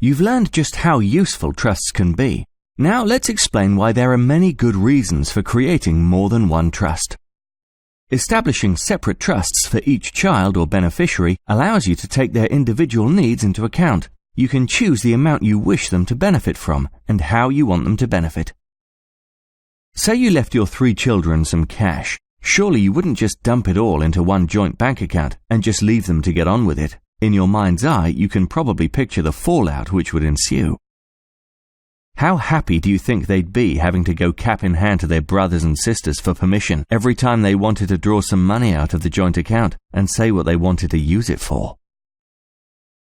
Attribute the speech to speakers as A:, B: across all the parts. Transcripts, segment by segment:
A: You've learned just how useful trusts can be. Now let's explain why there are many good reasons for creating more than one trust. Establishing separate trusts for each child or beneficiary allows you to take their individual needs into account. You can choose the amount you wish them to benefit from and how you want them to benefit. Say you left your 3 children some cash. Surely you wouldn't just dump it all into one joint bank account and just leave them to get on with it. In your mind's eye, you can probably picture the fallout which would ensue. How happy do you think they'd be having to go cap in hand to their brothers and sisters for permission every time they wanted to draw some money out of the joint account and say what they wanted to use it for?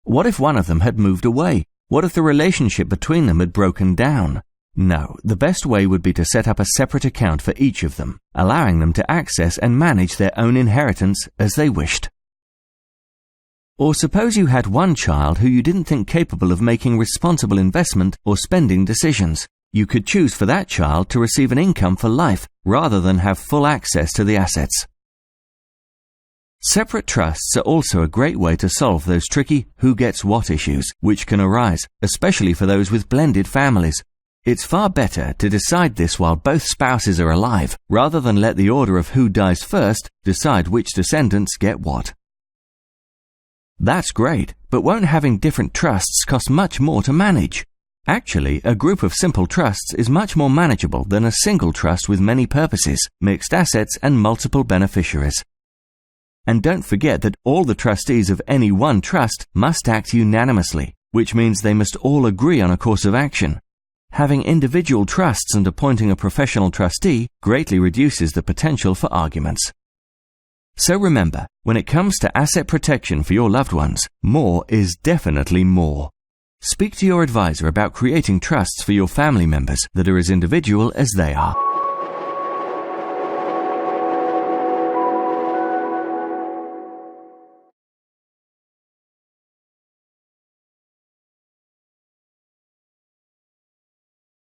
A: What if one of them had moved away? What if the relationship between them had broken down? No, the best way would be to set up a separate account for each of them, allowing them to access and manage their own inheritance as they wished. Or suppose you had one child who you didn't think capable of making responsible investment or spending decisions. You could choose for that child to receive an income for life rather than have full access to the assets. Separate trusts are also a great way to solve those tricky who gets what issues which can arise, especially for those with blended families. It's far better to decide this while both spouses are alive, rather than let the order of who dies first decide which descendants get what. That's great, but won't having different trusts cost much more to manage? Actually, a group of simple trusts is much more manageable than a single trust with many purposes, mixed assets and multiple beneficiaries. And don't forget that all the trustees of any one trust must act unanimously, which means they must all agree on a course of action. Having individual trusts and appointing a professional trustee greatly reduces the potential for arguments. So remember, when it comes to asset protection for your loved ones, more is definitely more. Speak to your advisor about creating trusts for your family members that are as individual as they are.